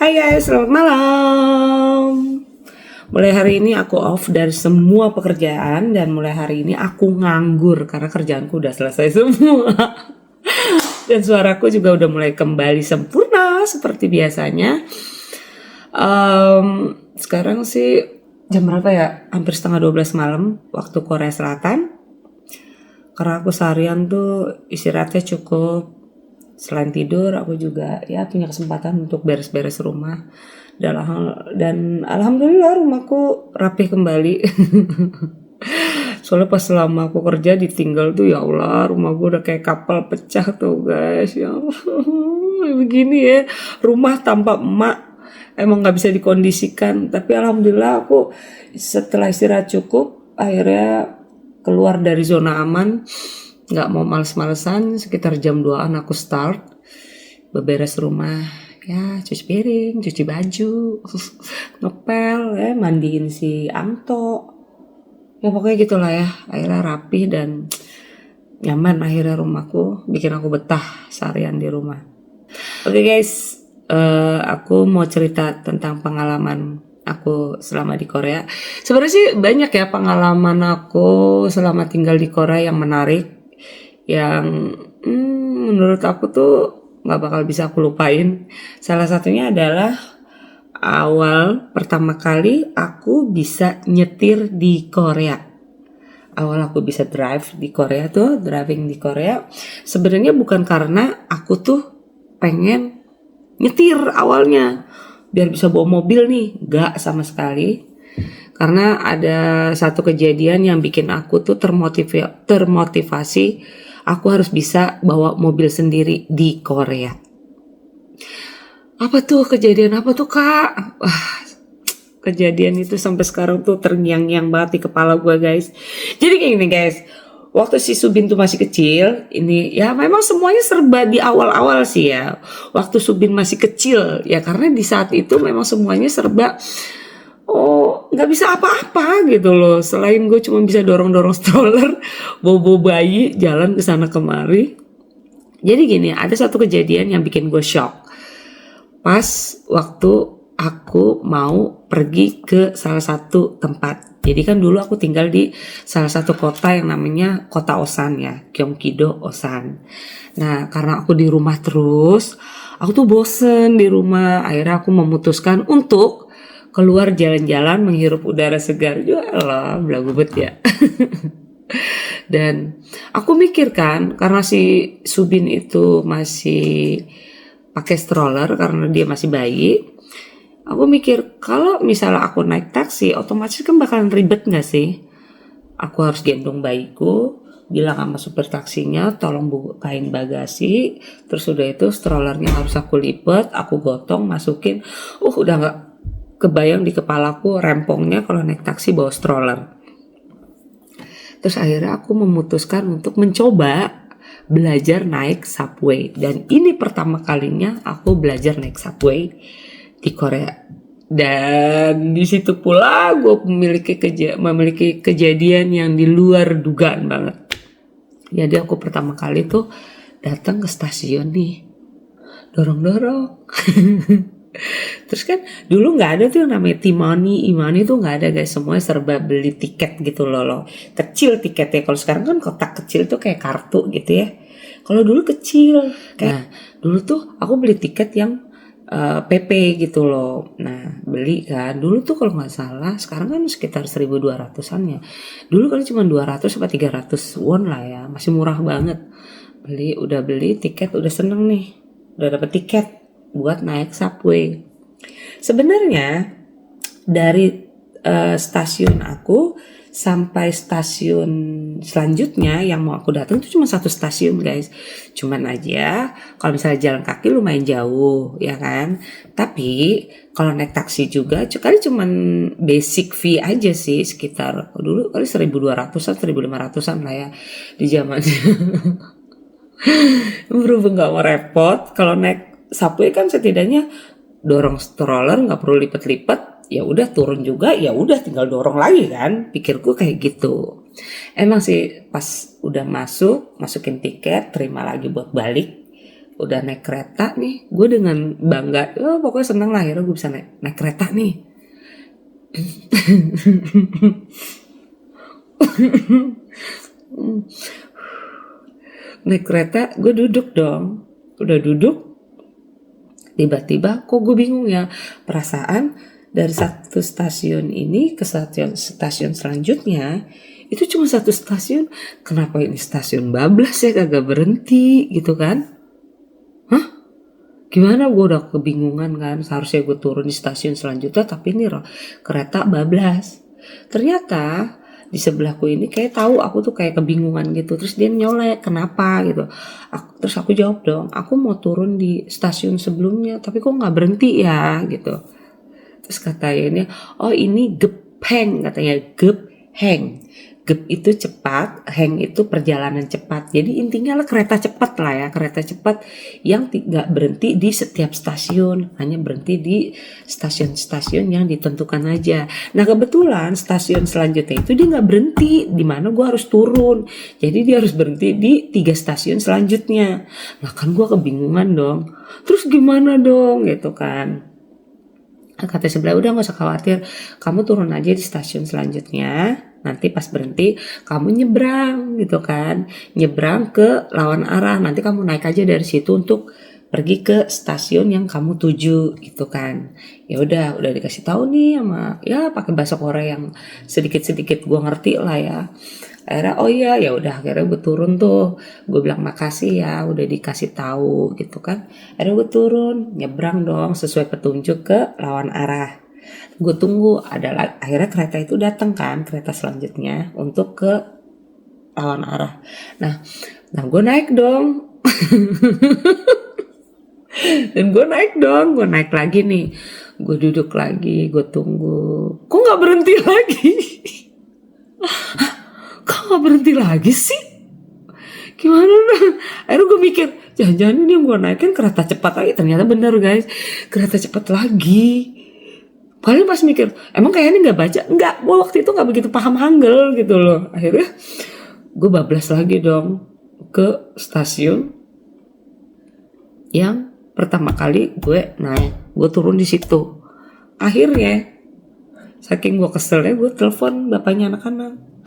Hai guys, selamat malam. Mulai hari ini aku off dari semua pekerjaan dan mulai hari ini aku nganggur karena kerjaanku udah selesai semua. Dan suaraku juga udah mulai kembali sempurna seperti biasanya. Sekarang sih jam berapa ya? Hampir setengah 12 malam waktu Korea Selatan. Karena aku seharian tuh istirahatnya cukup. Selain tidur, aku juga ya punya kesempatan untuk beres-beres rumah. Dan alhamdulillah rumahku rapih kembali. Soalnya pas selama aku kerja ditinggal tuh ya Allah, rumah gue udah kayak kapal pecah tuh guys. Ya Allah, begini ya, rumah tanpa emak emang gak bisa dikondisikan. Tapi alhamdulillah aku setelah istirahat cukup akhirnya keluar dari zona aman. Gak mau males-malesan, sekitar jam 2an aku start beberes rumah. Ya cuci piring, cuci baju, ngepel, mandiin si Anto. Ya pokoknya gitulah ya, akhirnya rapi dan nyaman akhirnya rumahku, bikin aku betah seharian di rumah. Oke guys, aku mau cerita tentang pengalaman aku selama di Korea. Sebenarnya sih banyak ya pengalaman aku selama tinggal di Korea yang menarik, yang menurut aku tuh gak bakal bisa aku lupain. Salah satunya adalah awal pertama kali aku bisa nyetir di Korea. Awal aku bisa driving di Korea. Sebenarnya bukan karena aku tuh pengen nyetir awalnya biar bisa bawa mobil nih, gak sama sekali. Karena ada satu kejadian yang bikin aku tuh termotivasi. Aku harus bisa bawa mobil sendiri di Korea. Apa tuh kejadian apa tuh kak? Wah, kejadian itu sampai sekarang tuh terngiang-ngiang banget di kepala gue guys. Jadi kayak gini guys, waktu si Subin tuh masih kecil, ini ya memang semuanya serba di awal-awal sih ya. Waktu Subin masih kecil ya, karena di saat itu memang semuanya serba nggak bisa apa-apa gitu loh. Selain gue cuma bisa dorong-dorong stroller, bobo bayi jalan ke sana kemari. Jadi gini, ada satu kejadian yang bikin gue shock. Pas waktu aku mau pergi ke salah satu tempat. Jadi kan dulu aku tinggal di salah satu kota yang namanya kota Osan ya, Gyeonggi-do Osan. Nah karena aku di rumah terus, aku tuh bosen di rumah. Akhirnya aku memutuskan untuk keluar jalan-jalan menghirup udara segar. Yalah, belagu bet ya. Dan aku mikir kan, karena si Subin itu masih pakai stroller karena dia masih bayi. Aku mikir kalau misalnya aku naik taksi, otomatis kan bakalan ribet gak sih? Aku harus gendong bayiku, bilang sama supir taksinya tolong bukain bagasi, terus udah itu strollernya harus aku lipet, aku gotong, masukin. Udah gak kebayang di kepalaku rempongnya kalau naik taksi bawa stroller. Terus akhirnya aku memutuskan untuk mencoba belajar naik subway. Dan ini pertama kalinya aku belajar naik subway di Korea. Dan di situ pula gue memiliki kejadian yang di luar dugaan banget. Jadi aku pertama kali tuh datang ke stasiun nih, dorong-dorong. Terus kan dulu nggak ada tuh yang namanya T-money tuh nggak ada guys, semuanya serba beli tiket gitu loh. Kecil tiketnya, kalau sekarang kan kotak kecil tuh kayak kartu gitu ya. Kalau dulu kecil, kayak dulu tuh aku beli tiket yang PP gitu loh. Nah beli kan, dulu tuh kalau nggak salah, sekarang kan sekitar 1.200-an ya. Dulu kan cuma 200 sampai 300 won lah ya, masih murah banget. Udah beli tiket, udah seneng nih, udah dapet tiket buat naik subway. Sebenarnya dari stasiun aku sampai stasiun selanjutnya yang mau aku datang itu cuma satu stasiun guys. Cuman aja kalau misalnya jalan kaki lumayan jauh ya kan. Tapi kalau naik taksi juga kali cuman basic fee aja sih, sekitar dulu kali 1.200-an 1.500-an lah ya di zamannya. Berhubung gak mau repot, kalau naik subway kan setidaknya dorong stroller nggak perlu lipet-lipet, ya udah turun juga, ya udah tinggal dorong lagi kan, pikirku kayak gitu. Emang sih pas udah masukin tiket, terima lagi buat balik, udah naik kereta nih, gue dengan bangga, pokoknya seneng lah akhirnya gue bisa naik kereta nih. Naik kereta, gue duduk dong. Udah duduk, tiba-tiba kok gue bingung ya. Perasaan dari satu stasiun ini ke stasiun selanjutnya, itu cuma satu stasiun. Kenapa ini stasiun bablas ya kagak berhenti gitu kan? Hah? Gimana, gue udah kebingungan kan. Seharusnya gue turun di stasiun selanjutnya, tapi ini kereta bablas. Ternyata di sebelahku ini kayak tahu aku tuh kayak kebingungan gitu, terus dia nyolek kenapa gitu. Terus aku jawab dong, aku mau turun di stasiun sebelumnya tapi kok nggak berhenti ya gitu. Terus katanya, oh ini gepheng, katanya gepheng. Gep itu cepat, heng itu perjalanan cepat. Jadi intinya lah kereta cepat lah ya, kereta cepat yang tidak berhenti di setiap stasiun, hanya berhenti di stasiun-stasiun yang ditentukan aja. Nah kebetulan stasiun selanjutnya itu dia nggak berhenti di mana gue harus turun, jadi dia harus berhenti di 3 stasiun selanjutnya. Nah kan gue kebingungan dong, terus gimana dong gitu kan. Kata sebelah, udah gak usah khawatir, kamu turun aja di stasiun selanjutnya, nanti pas berhenti kamu nyebrang gitu kan, nyebrang ke lawan arah, nanti kamu naik aja dari situ untuk pergi ke stasiun yang kamu tuju gitu kan. Ya udah dikasih tahu nih sama ya pakai bahasa Korea yang sedikit-sedikit gue ngerti lah ya. Akhirnya oh iya ya udah, akhirnya gue turun tuh, gue bilang makasih ya udah dikasih tahu gitu kan. Akhirnya gue turun, nyebrang dong sesuai petunjuk ke lawan arah. Gue tunggu akhirnya kereta itu datang kan, kereta selanjutnya untuk ke lawan arah. Nah gue naik dong. Dan gue naik lagi nih, gue duduk lagi, gue tunggu, kok nggak berhenti lagi. Kok nggak berhenti lagi sih? Gimana dong? Akhirnya gue mikir, jangan-jangan ini yang gue naikin kereta cepat lagi. Ternyata bener guys, kereta cepat lagi. Paling pas mikir, emang kayaknya nggak baca? Enggak, gue waktu itu nggak begitu paham Hangul gitu loh. Akhirnya gue bablas lagi dong ke stasiun yang pertama kali gue naik. Gue turun di situ. Akhirnya, saking gue keselnya, gue telepon bapaknya anak-anak.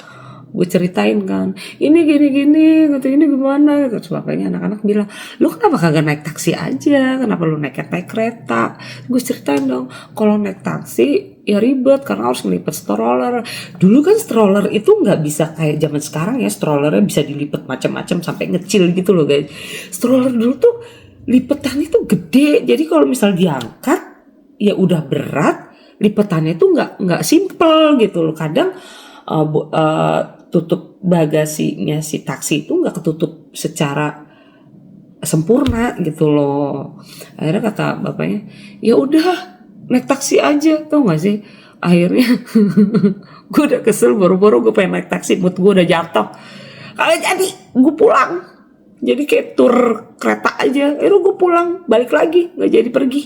Gue ceritain kan, ini gini-gini gitu, ini gimana gitu. Terus bapaknya anak-anak bilang, lu kenapa kagak naik taksi aja, kenapa lu naik kereta? Gue ceritain dong, kalau naik taksi ya ribet karena harus ngelipet stroller. Dulu kan stroller itu nggak bisa kayak zaman sekarang ya, strollernya bisa dilipet macam-macam sampai ngecil gitu loh guys. Stroller dulu tuh lipetannya tuh gede, jadi kalau misal diangkat ya udah berat, lipetannya tuh nggak simple gitu loh. Kadang tutup bagasinya si taksi itu nggak ketutup secara sempurna gitu loh. Akhirnya kata bapaknya, ya udah naik taksi aja, tau gak sih? Akhirnya gue udah kesel, baru-baru gue pengen naik taksi, mood gue udah jatuh. Kalau jadi gue pulang, jadi kayak tur kereta aja. Akhirnya gue pulang, balik lagi, nggak jadi pergi.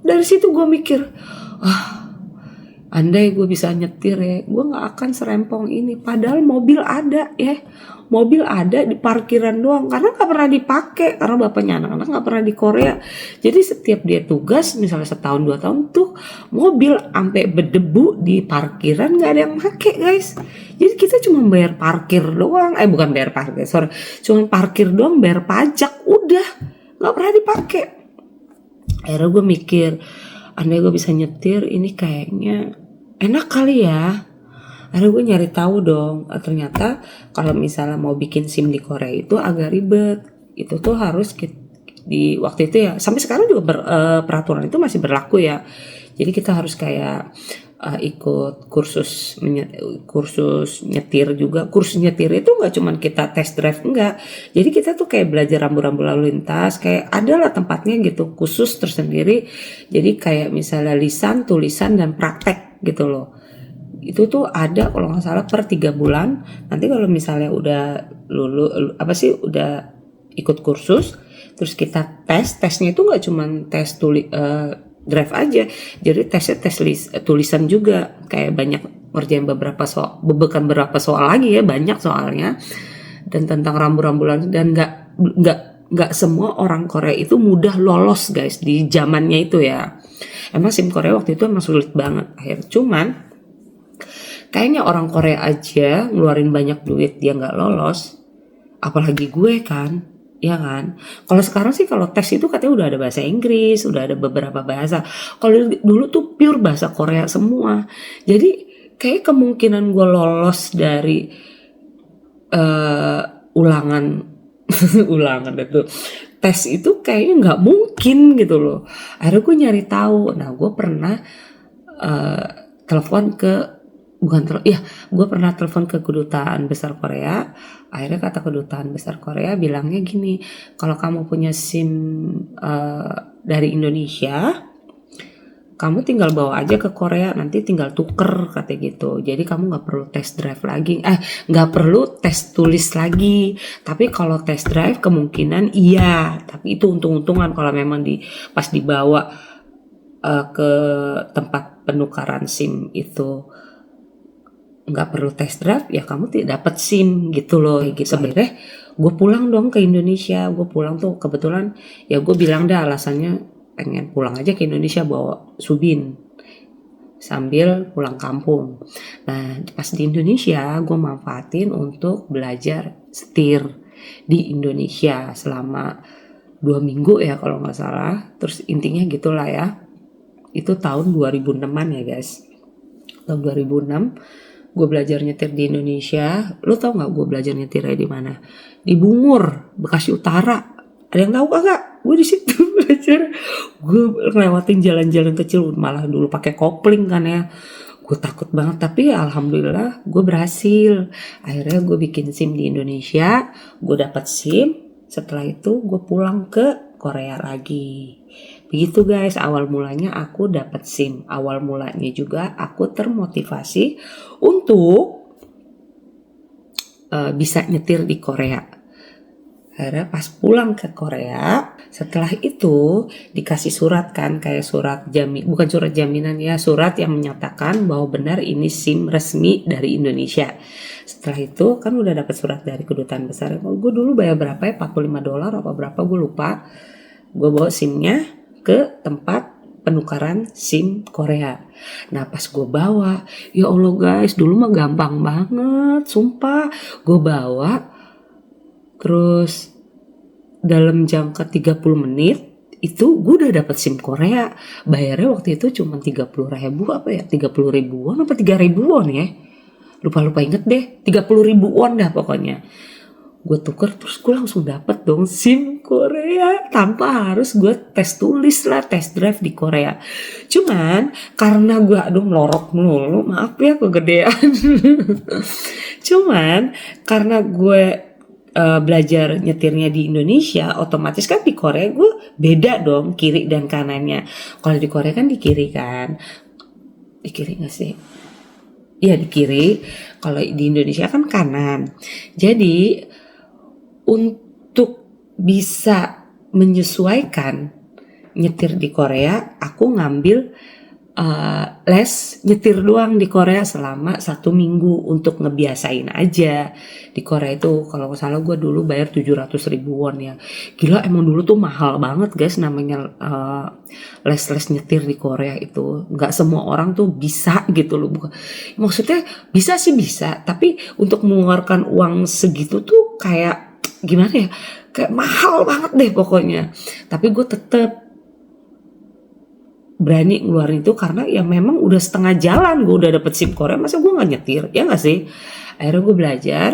Dari situ gue mikir, andai gue bisa nyetir ya, gue gak akan serempong ini. Padahal mobil ada ya, mobil ada di parkiran doang, karena gak pernah dipakai, karena bapaknya anak-anak gak pernah di Korea. Jadi setiap dia tugas, misalnya setahun 2 tahun tuh, mobil sampai berdebu di parkiran gak ada yang pakai guys. Jadi kita cuma bayar parkir doang, bukan bayar parkir, cuma parkir doang, bayar pajak, udah gak pernah dipakai. Akhirnya gue mikir, andai gue bisa nyetir ini kayaknya enak kali ya. Akhirnya gue nyari tahu dong, ternyata kalau misalnya mau bikin SIM di Korea itu agak ribet. Itu tuh harus di waktu itu ya, sampai sekarang juga peraturan itu masih berlaku ya. Jadi kita harus kayak ikut kursus nyetir juga. Kursus nyetir itu nggak cuma kita test drive, enggak. Jadi kita tuh kayak belajar rambu-rambu lalu lintas, kayak adalah tempatnya gitu khusus tersendiri. Jadi kayak misalnya lisan, tulisan dan praktek gitu loh. Itu tuh ada kalau nggak salah per 3 bulan. Nanti kalau misalnya udah udah ikut kursus, terus kita tesnya itu nggak cuma tes drive aja, jadi tesnya tulisan juga, kayak banyak ngerjain beberapa soal lagi ya, banyak soalnya, dan tentang rambu-rambu dan nggak nggak semua orang Korea itu mudah lolos guys di zamannya itu ya. Emang SIM Korea waktu itu emang sulit banget cuman kayaknya orang Korea aja ngeluarin banyak duit dia nggak lolos, apalagi gue kan, ya kan. Kalau sekarang sih kalau tes itu katanya udah ada bahasa Inggris, udah ada beberapa bahasa. Kalau dulu tuh pure bahasa Korea semua. Jadi kayak kemungkinan gue lolos dari ulangan ulangan itu tes itu kayaknya nggak mungkin gitu loh. Akhirnya gue nyari tahu. Nah gue pernah gue pernah telepon ke kedutaan besar Korea. Akhirnya kata kedutaan besar Korea bilangnya gini, kalau kamu punya SIM dari Indonesia, kamu tinggal bawa aja ke Korea, nanti tinggal tuker katanya gitu. Jadi kamu nggak perlu test drive lagi, nggak perlu tes tulis lagi. Tapi kalau test drive kemungkinan iya, tapi itu untung-untungan kalau memang pas dibawa ke tempat penukaran SIM itu nggak perlu test drive, ya kamu tidak dapat SIM gitu loh. Gitu. Sebenarnya gue pulang dong ke Indonesia. Gue pulang tuh kebetulan ya gue bilang dah alasannya pengen pulang aja ke Indonesia bawa Subin sambil pulang kampung. Nah pas di Indonesia gue manfaatin untuk belajar setir di Indonesia selama 2 minggu ya kalau nggak salah. Terus intinya gitulah ya. Itu tahun 2006an ya guys. Tahun 2006 gue belajar nyetir di Indonesia. Lo tau nggak gue belajar nyetirnya di mana? Di Bungur, Bekasi Utara. Ada yang tahu kagak? Gue di situ belajar. Gue ngelewatin jalan-jalan kecil, malah dulu pakai kopling kan ya. Gue takut banget, tapi alhamdulillah gue berhasil. Akhirnya gue bikin SIM di Indonesia, gue dapat SIM. Setelah itu gue pulang ke Korea lagi. Begitu guys, awal mulanya aku dapat SIM. Awal mulanya juga aku termotivasi untuk bisa nyetir di Korea. Akhirnya pas pulang ke Korea, setelah itu dikasih surat kan, kayak bukan surat jaminan ya, surat yang menyatakan bahwa benar ini SIM resmi dari Indonesia. Setelah itu kan udah dapat surat dari kedutaan besar. Gue dulu bayar berapa ya, $45 apa berapa gue lupa. Gue bawa SIM-nya ke tempat penukaran SIM Korea. Nah pas gue bawa, ya Allah guys, dulu mah gampang banget, sumpah. Gue bawa, terus dalam jangka 30 menit itu gue udah dapet SIM Korea. Bayarnya waktu itu cuma 30 ribu apa ya, 30 ribuan apa 3 ribuan ya. Lupa inget deh, 30 ribu won dah pokoknya. Gue tuker terus gue langsung dapet dong SIM Korea tanpa harus gue tes tulis lah, tes drive di Korea. Cuman karena gue melorok mulu, maaf ya kegedean. Cuman karena gue belajar nyetirnya di Indonesia, otomatis kan di Korea gue beda dong kiri dan kanannya. Kalau di Korea kan di kiri kan, di kiri nggak sih? Iya di kiri. Kalau di Indonesia kan kanan. Jadi untuk bisa menyesuaikan nyetir di Korea, aku ngambil les nyetir doang di Korea selama 1 minggu untuk ngebiasain aja. Di Korea itu kalau nggak salah gue dulu bayar 700 ribu won ya. Gila emang dulu tuh mahal banget guys namanya les nyetir di Korea itu. Nggak semua orang tuh bisa gitu loh. Maksudnya bisa sih bisa, tapi untuk mengeluarkan uang segitu tuh kayak gimana ya, kayak mahal banget deh pokoknya. Tapi gue tetep berani ngeluarin itu karena ya memang udah setengah jalan gue udah dapet SIM Korea, masa gue nggak nyetir, ya nggak sih. Akhirnya gue belajar,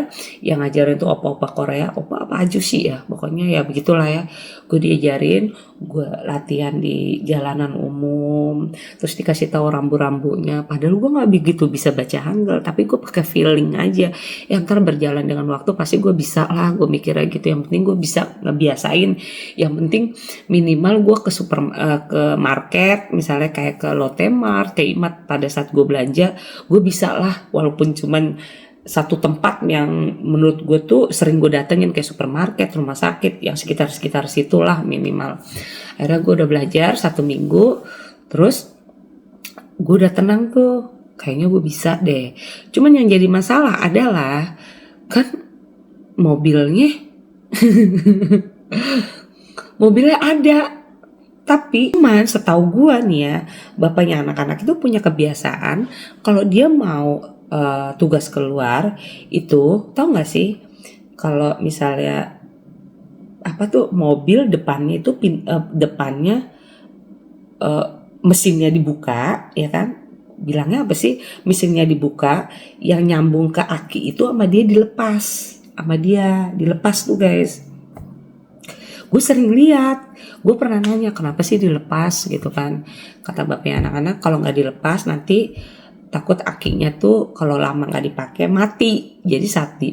yang ngajarin tuh opa-opa Korea, opa apa aja sih ya, pokoknya ya begitulah ya. Gue diajarin, gue latihan di jalanan umum, terus dikasih tahu rambu-rambunya. Padahal gue nggak begitu bisa baca Hangul, tapi gue pakai feeling aja. Yang ntar berjalan dengan waktu pasti gue bisa lah, gue mikirnya gitu. Yang penting gue bisa ngebiasain. Yang penting minimal gue ke market, misalnya kayak ke Lotte Mart, T-Mart pada saat gue belanja, gue bisa lah, walaupun cuman satu tempat yang menurut gue tuh sering gue datengin kayak supermarket, rumah sakit yang sekitar situlah minimal. Akhirnya gue udah belajar 1 minggu, terus gue udah tenang tuh, kayaknya gue bisa deh. Cuman yang jadi masalah adalah kan mobilnya Mobilnya ada, tapi cuman setahu gua nih ya, bapaknya anak-anak itu punya kebiasaan kalau dia mau tugas keluar itu, tahu nggak sih? Kalau misalnya apa tuh mobil depannya itu depannya eh, mesinnya dibuka, ya kan? Bilangnya apa sih? Mesinnya dibuka, yang nyambung ke aki itu sama dia dilepas tuh guys. Gue sering lihat, gue pernah nanya kenapa sih dilepas gitu kan. Kata bapaknya anak-anak kalau nggak dilepas nanti takut akinya tuh kalau lama nggak dipakai mati. Jadi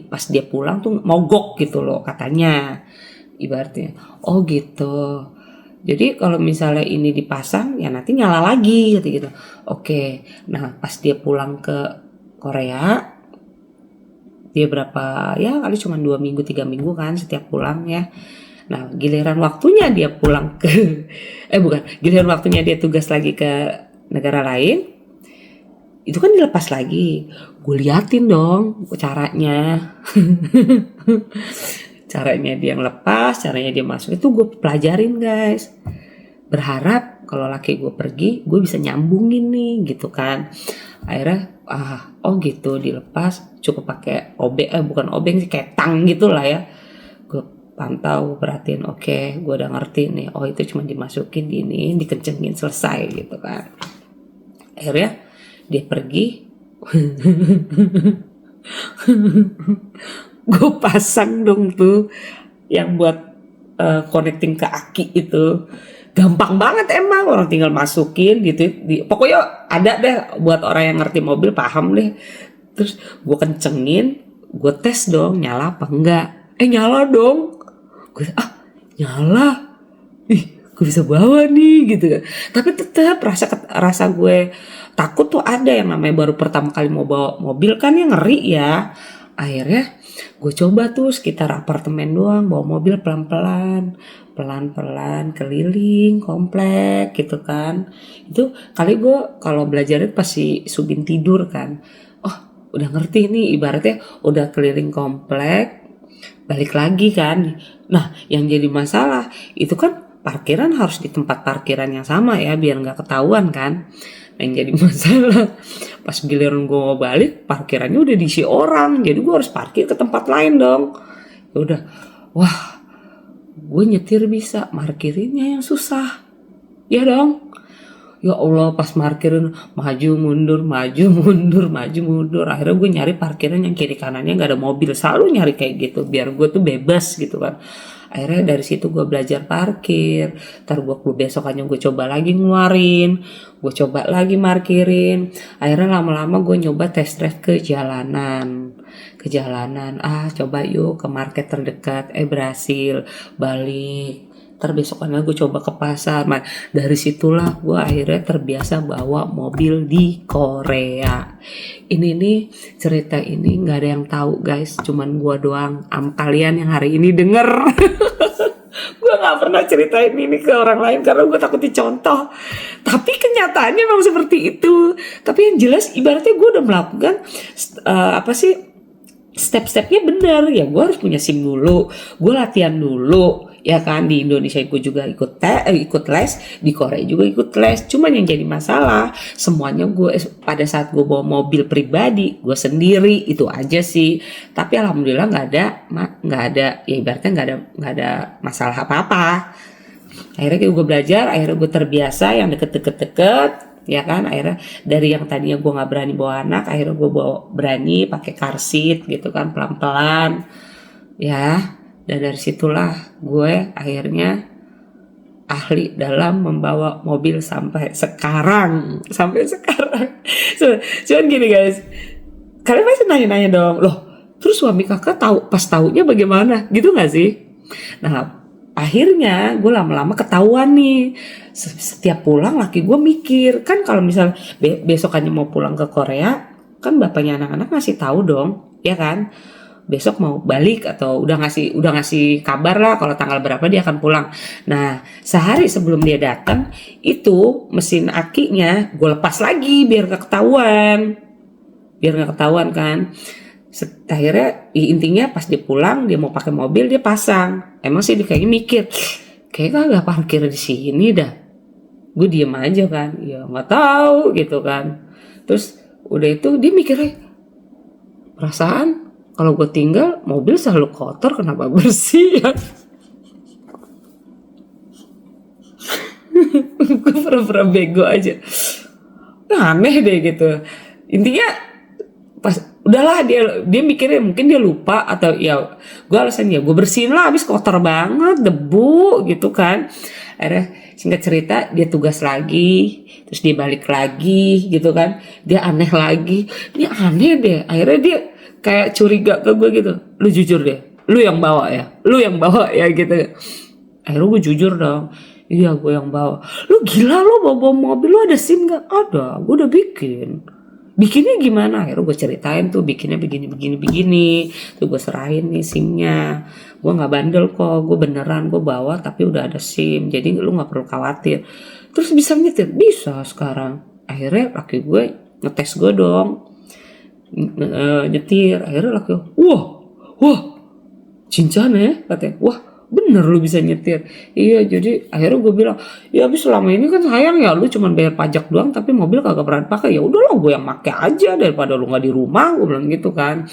pas dia pulang tuh mogok gitu loh katanya. Ibaratnya, oh gitu. Jadi kalau misalnya ini dipasang ya nanti nyala lagi gitu. Oke, nah pas dia pulang ke Korea, dia berapa ya kali cuma 2 minggu 3 minggu kan setiap pulang ya. Nah giliran waktunya dia pulang ke bukan, giliran waktunya dia tugas lagi ke negara lain, itu kan dilepas lagi. Gue liatin dong caranya. Caranya dia ngelepas, caranya dia masuk, itu gue pelajarin guys. Berharap kalau laki gue pergi, gue bisa nyambungin nih gitu kan. Akhirnya oh gitu dilepas, cukup pakai obeng, bukan obeng sih, kayak tang gitu lah ya. Gue pantau, perhatiin, oke, gue udah ngerti nih. Oh itu cuma dimasukin gini, dikencengin selesai gitu kan. Akhirnya dia pergi. Gue pasang dong tuh yang buat connecting ke aki itu. Gampang banget emang, orang tinggal masukin gitu. Pokoknya ada deh buat orang yang ngerti mobil, paham deh. Terus gue kencengin, gue tes dong nyala apa enggak. Nyala dong. Gue nyala. Gue bisa bawa nih gitu kan. Tapi tetap rasa gue takut tuh ada, yang namanya baru pertama kali mau bawa mobil kan ya ngeri ya. Akhirnya gue coba tuh sekitar apartemen doang, bawa mobil pelan-pelan keliling komplek gitu kan. Itu kali gue kalau belajarnya pas si Subin tidur kan. Oh udah ngerti nih, ibaratnya udah keliling komplek balik lagi kan. Nah yang jadi masalah itu kan parkiran harus di tempat parkiran yang sama ya biar nggak ketahuan kan. Yang jadi masalah pas giliran gue mau balik parkirannya udah diisi orang, jadi gue harus parkir ke tempat lain dong. Ya udah, wah gue nyetir bisa, parkirinnya yang susah ya dong. Ya Allah pas parkirin maju mundur akhirnya gue nyari parkiran yang kiri kanannya gak ada mobil, selalu nyari kayak gitu biar gue tuh bebas gitu kan. Akhirnya dari situ gue belajar parkir. Ntar besokannya gue coba lagi ngeluarin, gue coba lagi parkirin. Akhirnya lama-lama gue nyoba test drive ke jalanan. Coba yuk ke market terdekat, berhasil, balik. Ntar besokannya gue coba ke pasar. Dari situlah gue akhirnya terbiasa bawa mobil di Korea. Ini nih cerita ini nggak ada yang tahu guys, cuman gue doang. Kalian yang hari ini denger. Gue nggak pernah ceritain ini ke orang lain karena gue takut dicontoh. Tapi kenyataannya memang seperti itu. Tapi yang jelas ibaratnya gue udah melakukan step-stepnya benar ya. Gue harus punya SIM dulu, gue latihan dulu ya kan. Di Indonesia gue juga ikut les, di Korea juga ikut les. Cuman yang jadi masalah semuanya gue pada saat gue bawa mobil pribadi gue sendiri, itu aja sih. Tapi alhamdulillah nggak ada ya, ibaratnya nggak ada masalah apa-apa. Akhirnya gue belajar, akhirnya gue terbiasa yang deket ya kan. Akhirnya dari yang tadinya gue nggak berani bawa anak, akhirnya gue berani pakai car seat gitu kan, pelan-pelan ya. Dan dari situlah gue akhirnya ahli dalam membawa mobil sampai sekarang. Cuman gini guys, kalian pasti nanya-nanya dong, loh terus suami kakak taunya bagaimana gitu nggak sih? Nah akhirnya gue lama-lama ketahuan nih. Setiap pulang laki gue mikir kan, kalau misal besokannya mau pulang ke Korea kan bapaknya anak-anak ngasih tahu dong ya kan, besok mau balik atau udah ngasih kabar lah kalau tanggal berapa dia akan pulang. Nah sehari sebelum dia datang itu mesin akinya gue lepas lagi biar nggak ketahuan kan. Akhirnya intinya pas dia pulang, dia mau pakai mobil, dia pasang. Emang sih dia kayaknya mikir, kayak kagak parkir di sini dah. Gue diem aja kan, ya nggak tahu gitu kan. Terus udah itu dia mikirnya, perasaan kalau gue tinggal mobil selalu kotor, kenapa bersih ya? Gue pura-pura bego aja. Nah, aneh deh gitu. Intinya pas udahlah dia mikirnya mungkin dia lupa atau ya gue alasannya gue bersihin lah habis kotor banget debu gitu kan. Akhirnya singkat cerita dia tugas lagi, terus dia balik lagi gitu kan, dia aneh lagi, ini aneh deh. Akhirnya dia kayak curiga ke gue gitu, lu jujur deh, lu yang bawa ya gitu. Akhirnya gue jujur dong, iya gue yang bawa. Lu gila lu bawa mobil, lu ada SIM gak? Ada, gue udah bikinnya gimana? Akhirnya gue ceritain tuh bikinnya begini. Tuh gue serahin nih SIM-nya. Gue gak bandel kok, gue beneran gue bawa tapi udah ada SIM. Jadi lu gak perlu khawatir. Terus bisa nyetir? Bisa sekarang. Akhirnya laki gue ngetes gue dong. Nyetir. Akhirnya laki gue, wah, cincang ya katanya. Wah, bener lu bisa nyetir. Iya, jadi akhirnya gue bilang, ya habis selama ini kan sayang ya lu cuma bayar pajak doang tapi mobil kagak pernah pakai. Ya udahlah gue yang pakai aja daripada lu nggak di rumah, gue bilang gitu kan.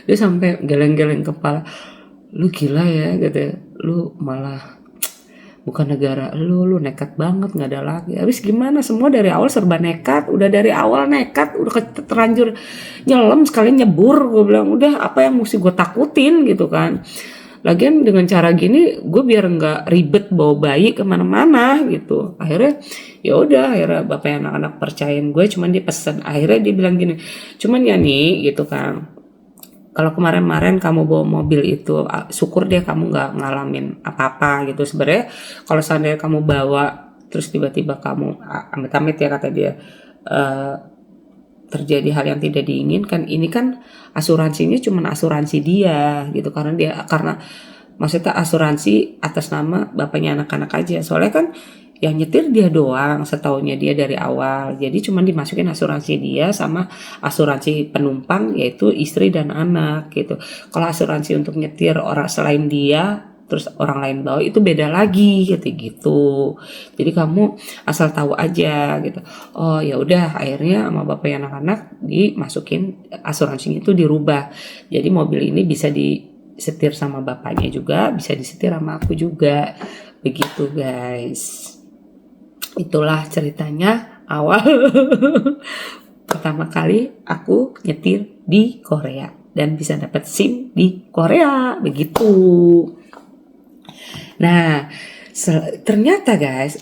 Dia sampai geleng-geleng kepala, lu gila ya gitu. Lu malah bukan negara lu nekat banget, nggak ada lagi. Habis gimana, semua dari awal serba nekat, udah dari awal nekat, udah terlanjur nyelam sekalian nyebur. Gue bilang udah apa yang mesti gue takutin gitu kan. Lagian dengan cara gini gue biar nggak ribet bawa bayi kemana-mana gitu. Akhirnya ya udah, akhirnya bapak anak-anak percayain gue, cuman dia pesen. Akhirnya dia bilang gini, cuman ya nih gitu kan, kalau kemarin kamu bawa mobil itu syukur deh kamu nggak ngalamin apa-apa gitu. Sebenarnya kalau seandainya kamu bawa terus tiba-tiba kamu amit-amit ya kata dia terjadi hal yang tidak diinginkan, ini kan asuransinya cuma asuransi dia gitu, karena maksudnya asuransi atas nama bapaknya anak-anak aja. Soalnya kan yang nyetir dia doang, setaunya dia dari awal. Jadi cuma dimasukin asuransi dia sama asuransi penumpang yaitu istri dan anak gitu. Kalau asuransi untuk nyetir orang selain dia terus orang lain bawa itu beda lagi gitu. Jadi kamu asal tahu aja gitu. Oh ya udah, akhirnya sama bapak anak-anak dimasukin asuransinya itu dirubah. Jadi mobil ini bisa disetir sama bapaknya juga, bisa disetir sama aku juga. Begitu guys. Itulah ceritanya awal pertama kali aku nyetir di Korea dan bisa dapat SIM di Korea. Begitu. Nah, ternyata guys,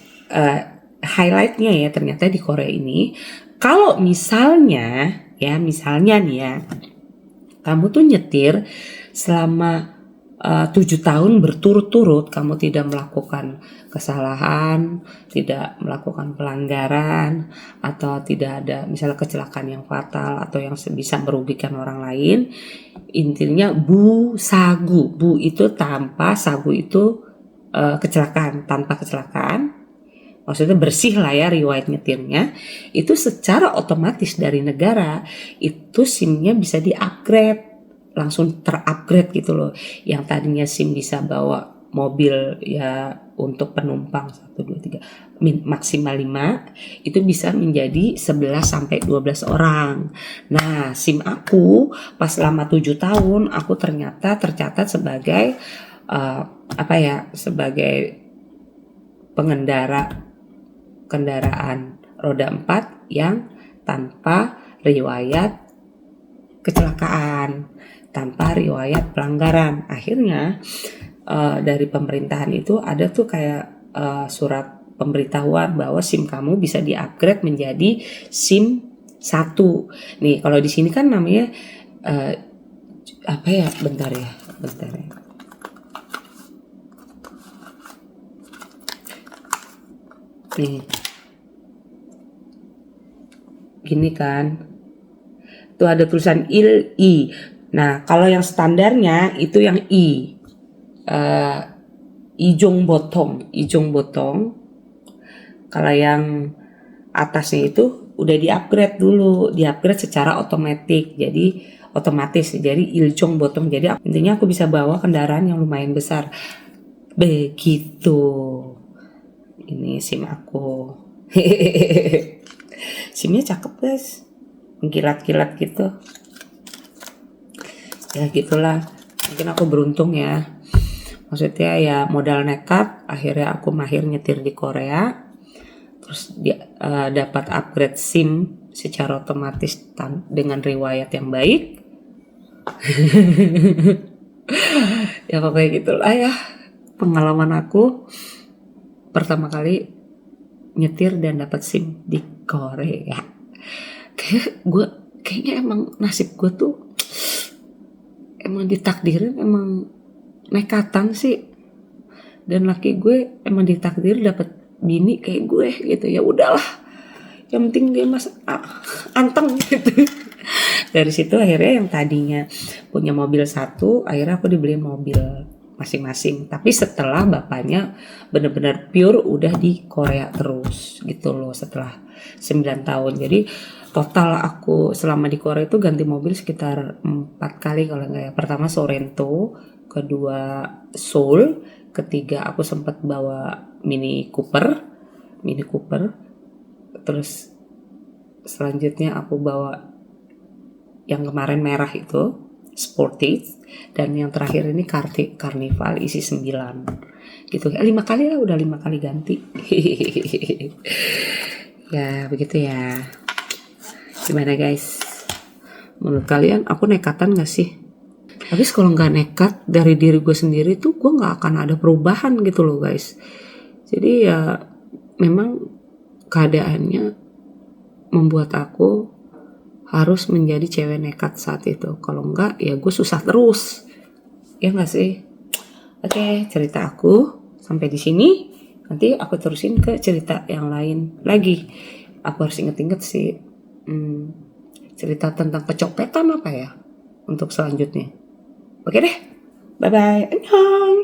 highlightnya ya ternyata di Korea ini, kalau misalnya nih ya, kamu tuh nyetir selama 7 tahun berturut-turut, kamu tidak melakukan kesalahan, tidak melakukan pelanggaran, atau tidak ada misalnya kecelakaan yang fatal atau yang bisa merugikan orang lain. Intinya sagu. Bu itu tanpa sagu itu kecelakaan, tanpa kecelakaan. Maksudnya bersih lah ya riwayat nyetirnya. Itu secara otomatis dari negara itu SIM-nya bisa di-upgrade, langsung terupgrade gitu loh. Yang tadinya SIM bisa bawa mobil ya untuk penumpang 1, 2, 3 maksimal 5, itu bisa menjadi 11 sampai 12 orang. Nah, SIM aku pas selama 7 tahun aku ternyata tercatat sebagai sebagai pengendara kendaraan roda 4 yang tanpa riwayat kecelakaan, tanpa riwayat pelanggaran. Akhirnya dari pemerintahan itu ada tuh kayak surat pemberitahuan bahwa SIM kamu bisa di-upgrade menjadi SIM 1. Nih kalau di sini kan namanya bentar ya. Nih. Gini kan. Tuh ada tulisan I. Nah, kalau yang standarnya itu yang I. Ijong botong. Kalau yang atasnya itu udah di-upgrade secara otomatis, jadi ilcong botong, jadi intinya aku bisa bawa kendaraan yang lumayan besar. Begitu. Ini SIM aku. SIMnya cakep guys, mengkilat-kilat gitu. Ya gitulah, mungkin aku beruntung ya. Maksudnya ya modal nekat, akhirnya aku mahir nyetir di Korea. Terus dia dapat upgrade SIM secara otomatis dengan riwayat yang baik. Ya pokoknya gitulah ya pengalaman aku pertama kali nyetir dan dapat SIM di Korea. Kayaknya emang nasib gue tuh emang ditakdirin emang nekatan sih, dan laki gue emang ditakdir dapat bini kayak gue gitu. Ya udahlah, yang penting dia anteng gitu. Dari situ akhirnya yang tadinya punya mobil satu, akhirnya aku dibeliin mobil masing-masing. Tapi setelah bapaknya benar-benar pure udah di Korea terus gitu loh, setelah 9 tahun. Jadi total aku selama di Korea itu ganti mobil sekitar 4 kali kalau enggak ya. Pertama Sorento, kedua Soul, ketiga aku sempat bawa Mini Cooper, terus selanjutnya aku bawa yang kemarin merah itu Sportage, dan yang terakhir ini Carnival isi 9 gitu. 5 kali lah, udah 5 kali ganti. Ya begitu ya. Gimana guys, menurut kalian aku nekatan gak sih? Tapi kalau gak nekat dari diri gue sendiri tuh gue gak akan ada perubahan gitu loh guys. Jadi ya memang keadaannya membuat aku harus menjadi cewek nekat saat itu. Kalau enggak ya gue susah terus. Ya gak sih? Oke, cerita aku sampai di sini. Nanti aku terusin ke cerita yang lain lagi. Aku harus inget-inget sih. Cerita tentang kecopetan apa ya untuk selanjutnya. Oke deh. Bye bye. Annyeong.